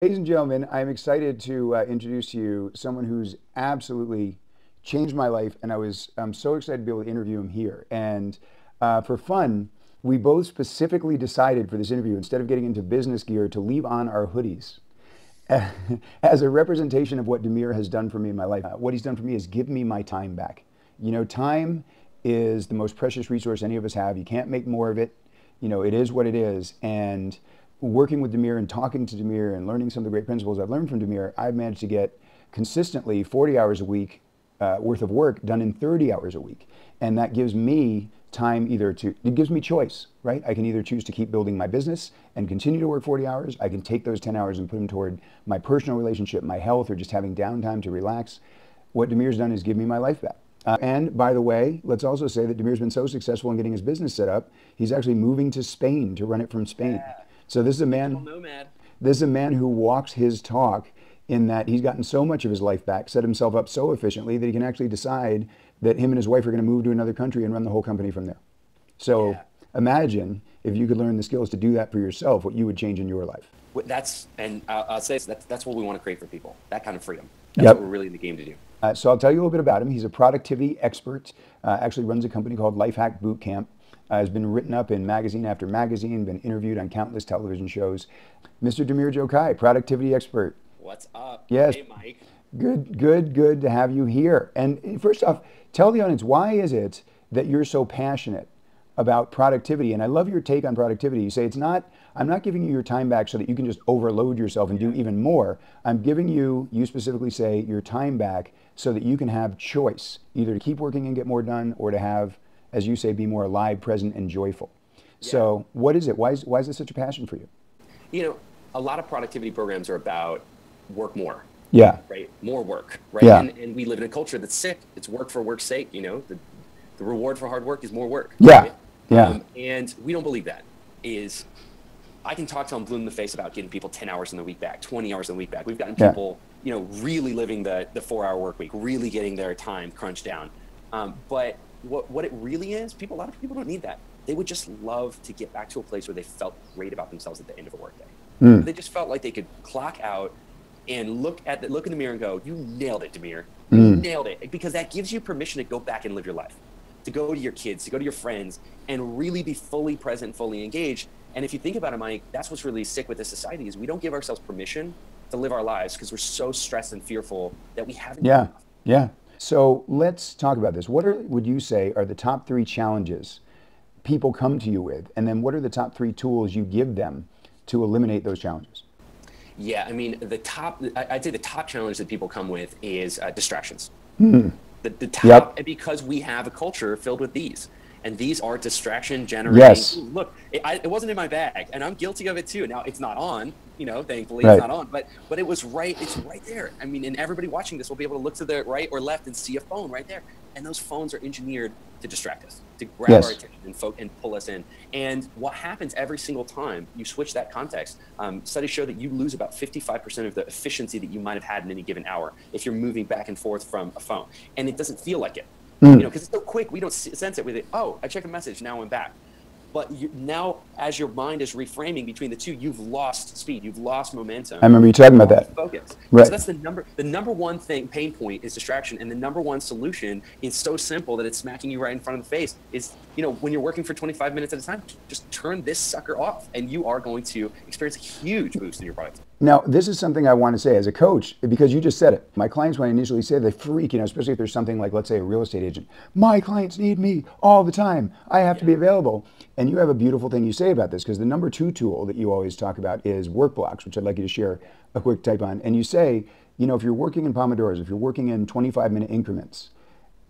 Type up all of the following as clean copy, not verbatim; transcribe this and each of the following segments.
Ladies and gentlemen, I'm excited to introduce to you someone who's absolutely changed my life, and I'm so excited to be able to interview him here. And for fun, we both specifically decided for this interview, instead of getting into business gear, to leave on our hoodies as a representation of what Demir has done for me in my life. What he's done for me is give me my time back. You know, time is the most precious resource any of us have. You can't make more of it. You know, it is what it is. And working with Demir and talking to Demir and learning some of the great principles I've learned from Demir, I've managed to get consistently 40 hours a week worth of work done in 30 hours a week. And that gives me time it gives me choice, right? I can either choose to keep building my business and continue to work 40 hours. I can take those 10 hours and put them toward my personal relationship, my health, or just having downtime to relax. What Demir's done is give me my life back. And by the way, let's also say that Demir's been so successful in getting his business set up, he's actually moving to Spain to run it from Spain. Yeah. So this is a Digital man, nomad. this is a man who walks his talk in that he's gotten so much of his life back, set himself up so efficiently that he can actually decide that him and his wife are going to move to another country and run the whole company from there. So Yeah. imagine if you could learn the skills to do that for yourself, what you would change in your life. I'll say that's what we want to create for people. That kind of freedom. That's Yep. what we're really in the game to do. So I'll tell you a little bit about him. He's a productivity expert, actually runs a company called Lifehack Bootcamp. Has been written up in magazine after magazine, been interviewed on countless television shows. Mr. Demir Jokai, productivity expert. What's up? Yes, Hey, Mike. good to have you here. And first off, tell the audience, why is it that you're so passionate about productivity? And I love your take on productivity. You say I'm not giving you your time back so that you can just overload yourself and do even more. I'm giving you specifically say, your time back so that you can have choice, either to keep working and get more done, or to have, as you say, be more alive, present, and joyful. Yeah. So what is it? Why is this such a passion for you? You know, a lot of productivity programs are about work more, Yeah, right? More work, right? yeah, And we live in a culture that's sick. It's work for work's sake. You know, the reward for hard work is more work. yeah, Right? yeah, And we don't believe that. I can talk till I'm blue in the face about getting people 10 hours in the week back, 20 hours in the week back. We've gotten yeah. people, you know, really living the 4-hour work week, really getting their time crunched down. But what it really is, a lot of people don't need that. They would just love to get back to a place where they felt great about themselves at the end of a workday. Mm, They just felt like they could clock out and look in the mirror and go, "You nailed it, Demir. You mm. nailed it." Because that gives you permission to go back and live your life, to go to your kids, to go to your friends, and really be fully present, fully engaged. And if you think about it, Mike, that's what's really sick with this society is we don't give ourselves permission to live our lives because we're so stressed and fearful that we haven't done Yeah, enough. yeah. So let's talk about this. Would you say are the top three challenges people come to you with? And then what are the top three tools you give them to eliminate those challenges? Yeah, I mean, I'd say the top challenge that people come with is distractions. Mm. The Yep. top, because we have a culture filled with these. And these are distraction generating. Yes. Ooh, look, it wasn't in my bag, and I'm guilty of it too. Now it's not on, you know, thankfully it's Right. not on, but it was right. It's right there. I mean, and everybody watching this will be able to look to the right or left and see a phone right there. And those phones are engineered to distract us, to grab our Yes. attention and pull us in. And what happens every single time you switch that context? Studies show that you lose about 55% of the efficiency that you might have had in any given hour if you're moving back and forth from a phone, and it doesn't feel like it. You know, because it's so quick, we don't sense it with it. Oh, I check a message, now I'm back. But now, as your mind is reframing between the two, you've lost speed, you've lost momentum, I remember you talking you've about lost that. focus. Right. So that's the number one pain point is distraction, and the number one solution is so simple that it's smacking you right in front of the face. Is, you know, when you're working for 25 minutes at a time, just turn this sucker off, and you are going to experience a huge boost in your productivity. Now, this is something I want to say as a coach, because you just said it. My clients, when I initially say, they freak, you know, especially if there's something like, let's say, a real estate agent. My clients need me all the time. I have to be available. And you have a beautiful thing you say about this, because the number two tool that you always talk about is work blocks, which I'd like you to share a quick type on. And you say, you know, if you're working in Pomodoros, if you're working in 25-minute increments,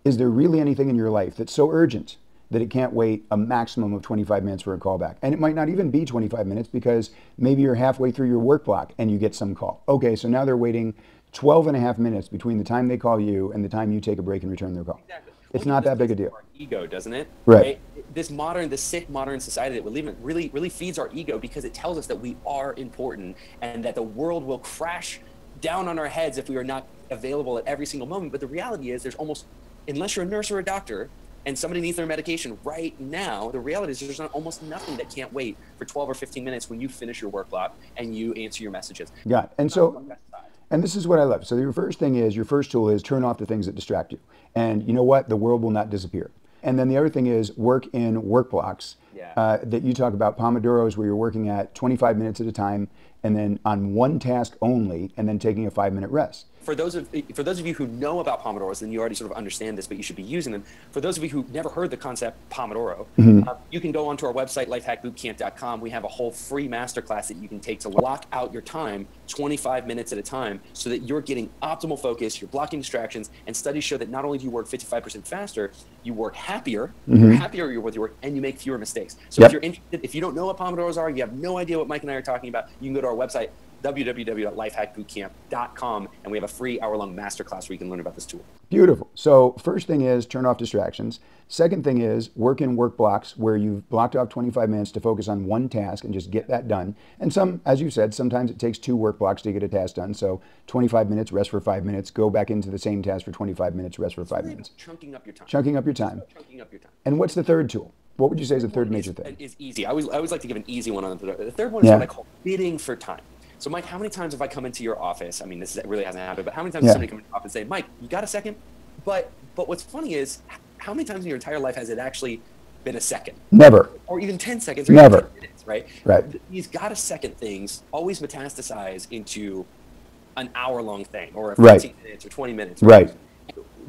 is there really anything in your life that's so urgent that it can't wait a maximum of 25 minutes for a callback? And it might not even be 25 minutes because maybe you're halfway through your work block and you get some call. Okay, so now they're waiting 12 and a half minutes between the time they call you and the time you take a break and return their call. Exactly. It's Well, not this that big a feeds deal. our ego, doesn't it? Right. This sick modern society that we live in really feeds our ego because it tells us that we are important and that the world will crash down on our heads if we are not available at every single moment. But the reality is, unless you're a nurse or a doctor, and somebody needs their medication right now, the reality is there's almost nothing that can't wait for 12 or 15 minutes when you finish your work block and you answer your messages. Yeah, and so, and this is what I love. So your first thing is, your first tool is turn off the things that distract you. And you know what? The world will not disappear. And then the other thing is work in work blocks that you talk about, Pomodoros, where you're working at 25 minutes at a time and then on one task only and then taking a 5-minute rest. For those of you who know about Pomodoros, and you already sort of understand this, but you should be using them. For those of you who've never heard the concept Pomodoro, you can go onto our website, lifehackbootcamp.com. We have a whole free masterclass that you can take to block out your time 25 minutes at a time so that you're getting optimal focus, you're blocking distractions, and studies show that not only do you work 55% faster, you work happier, you're happier with your work, and you make fewer mistakes. So if you're interested, if you don't know what Pomodoros are, you have no idea what Mike and I are talking about, you can go to our website, www.lifehackbootcamp.com, and we have a free hour-long masterclass where you can learn about this tool. Beautiful. So first thing is turn off distractions. Second thing is work in work blocks where you've blocked off 25 minutes to focus on one task and just get that done. And some, as you said, sometimes it takes 2 work blocks to get a task done. So 25 minutes, rest for 5 minutes, go back into the same task for 25 minutes, rest for 5 minutes. Chunking up your time. Chunking up your time. Chunking up your time. And what's the third tool? What would you say is the third major thing? Is easy. I always like to give an easy one on the third one is what I call bidding for time. So Mike, how many times have I come into your office? I mean, this really hasn't happened, but how many times has somebody come into your office and say, Mike, you got a second? But what's funny is, how many times in your entire life has it actually been a second? Never. Or even 10 seconds or Never. even 10 minutes, right? Right. These got a second things always metastasize into an hour-long thing or 15 minutes or 20 minutes. Right.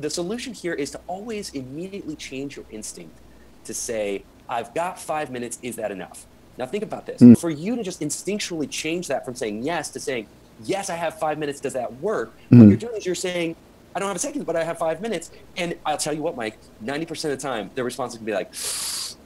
The solution here is to always immediately change your instinct to say, I've got 5 minutes, is that enough? Now think about this. For you to just instinctually change that from saying yes to saying, yes, I have 5 minutes, does that work? What you're doing is you're saying, I don't have a second, but I have 5 minutes. And I'll tell you what, Mike, 90% of the time, their response can be like,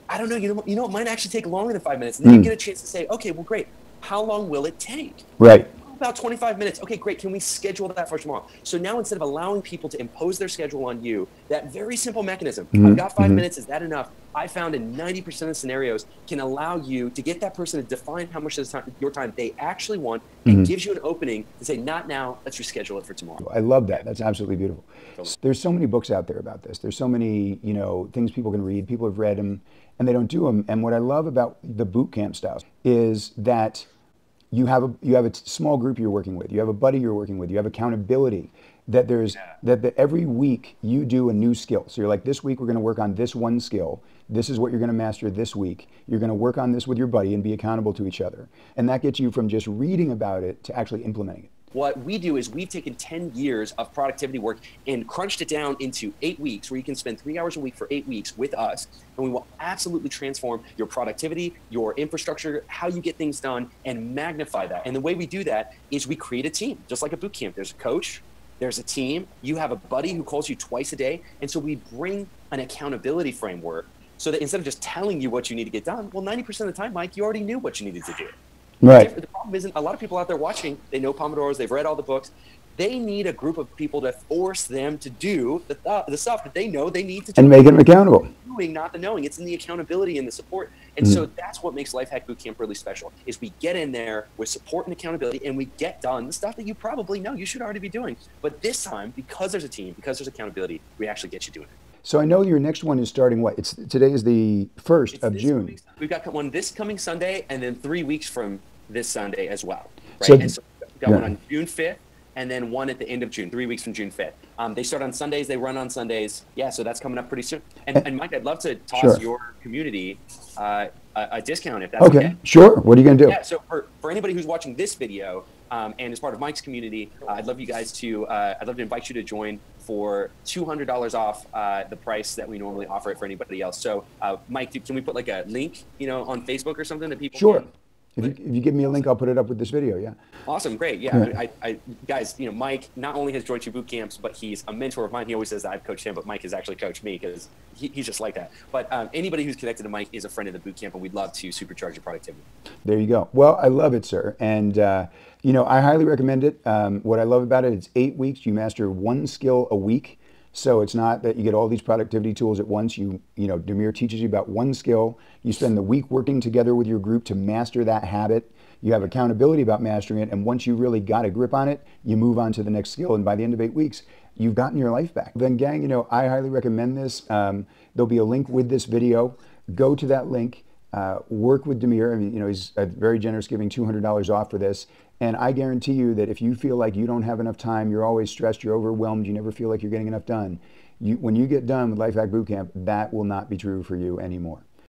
I don't know, you know, it might actually take longer than 5 minutes. And then you get a chance to say, okay, well, great. How long will it take? Right. About 25 minutes. Okay, great. Can we schedule that for tomorrow? So now instead of allowing people to impose their schedule on you, that very simple mechanism, I've got 5 minutes, is that enough? I found in 90% of scenarios can allow you to get that person to define how much of your time they actually want and gives you an opening to say, not now, let's reschedule it for tomorrow. I love that. That's absolutely beautiful. There's so many books out there about this. There's so many, you know, things people can read. People have read them and they don't do them. And what I love about the boot camp styles is that you have a small group you're working with. You have a buddy you're working with. You have accountability. That there's that every week you do a new skill. So you're like, this week we're going to work on this one skill. This is what you're going to master this week. You're going to work on this with your buddy and be accountable to each other. And that gets you from just reading about it to actually implementing it. What we do is we've taken 10 years of productivity work and crunched it down into 8 weeks where you can spend 3 hours a week for 8 weeks with us. And we will absolutely transform your productivity, your infrastructure, how you get things done, and magnify that. And the way we do that is we create a team, just like a boot camp. There's a coach, there's a team, you have a buddy who calls you twice a day. And so we bring an accountability framework so that instead of just telling you what you need to get done, well, 90% of the time, Mike, you already knew what you needed to do. Right. The problem isn't a lot of people out there watching, they know Pomodoros, they've read all the books. They need a group of people to force them to do the stuff that they know they need to do. And make them accountable. Doing, not the knowing. It's in the accountability and the support. And so that's what makes Life Hack Bootcamp really special, is we get in there with support and accountability and we get done the stuff that you probably know you should already be doing. But this time, because there's a team, because there's accountability, we actually get you doing it. So I know your next one is starting what? Today is the 1st of June. We've got one this coming Sunday and then 3 weeks from this Sunday as well. Right? So, and so we've got one on June 5th and then one at the end of June, 3 weeks from June 5th. They start on Sundays, they run on Sundays. Yeah, so that's coming up pretty soon. And Mike, I'd love to toss your community a discount if that's okay. Sure. What are you going to do? Yeah, so for anybody who's watching this video and is part of Mike's community, I'd love to invite you to join for $200 off the price that we normally offer it for anybody else. So Mike, can we put like a link, on Facebook or something that people Sure. can? If you give me a link, I'll put it up with this video. Yeah. Awesome. Great. Yeah. Guys, Mike not only has joined 2 boot camps, but he's a mentor of mine. He always says that I've coached him, but Mike has actually coached me because he's just like that. But anybody who's connected to Mike is a friend of the boot camp, and we'd love to supercharge your productivity. There you go. Well, I love it, sir. And, I highly recommend it. What I love about it, it's 8 weeks. You master one skill a week. So it's not that you get all these productivity tools at once. Demir teaches you about one skill. You spend the week working together with your group to master that habit. You have accountability about mastering it. And once you really got a grip on it, you move on to the next skill. And by the end of 8 weeks, you've gotten your life back. Then gang, you know, I highly recommend this. There'll be a link with this video. Go to that link, work with Demir. I mean, you know, he's very generous, giving $200 off for this. And I guarantee you that if you feel like you don't have enough time, you're always stressed, you're overwhelmed, you never feel like you're getting enough done, when you get done with Life Hack Bootcamp, that will not be true for you anymore.